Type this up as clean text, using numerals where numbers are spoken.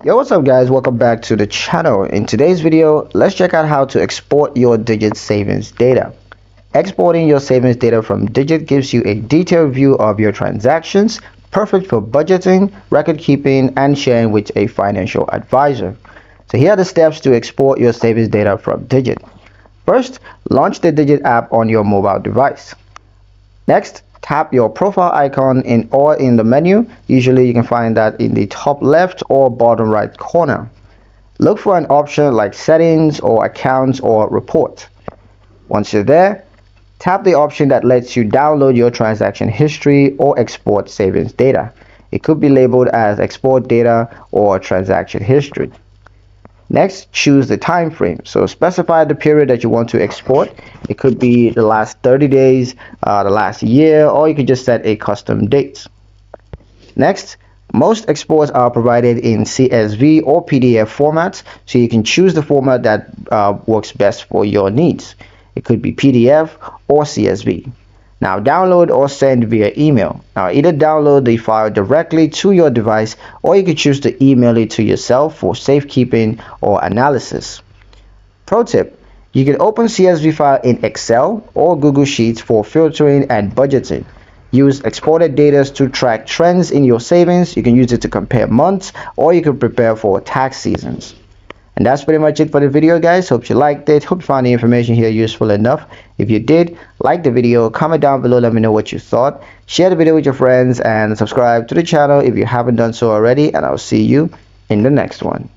Yo, what's up guys, welcome back to the channel. In today's video, let's check out how to export your Digit savings data. Exporting your savings data from Digit gives you a detailed view of your transactions, perfect for budgeting, record keeping, and sharing with a financial advisor. So here are the steps to export your savings data from Digit. First, launch the Digit app on your mobile device. Next, tap your profile icon in the menu. Usually you can find that in the top left or bottom right corner. Look for an option like settings or accounts or report. Once you're there, tap the option that lets you download your transaction history or export savings data. It could be labeled as export data or transaction history. Next, choose the time frame. So specify the period that you want to export. It could be the last 30 days, the last year, or you could just set a custom date. Next, most exports are provided in CSV or PDF formats, so you can choose the format that works best for your needs. It could be PDF or CSV. Now download or send via email. Now either download the file directly to your device or you can choose to email it to yourself for safekeeping or analysis. Pro tip, you can open CSV file in Excel or Google Sheets for filtering and budgeting. Use exported data to track trends in your savings. You can use it to compare months or you can prepare for tax seasons. And that's pretty much it for the video guys. Hope you liked it. Hope you found the information here useful enough. If you did, like the video, comment down below, let me know what you thought. Share the video with your friends and subscribe to the channel if you haven't done so already, and I'll see you in the next one.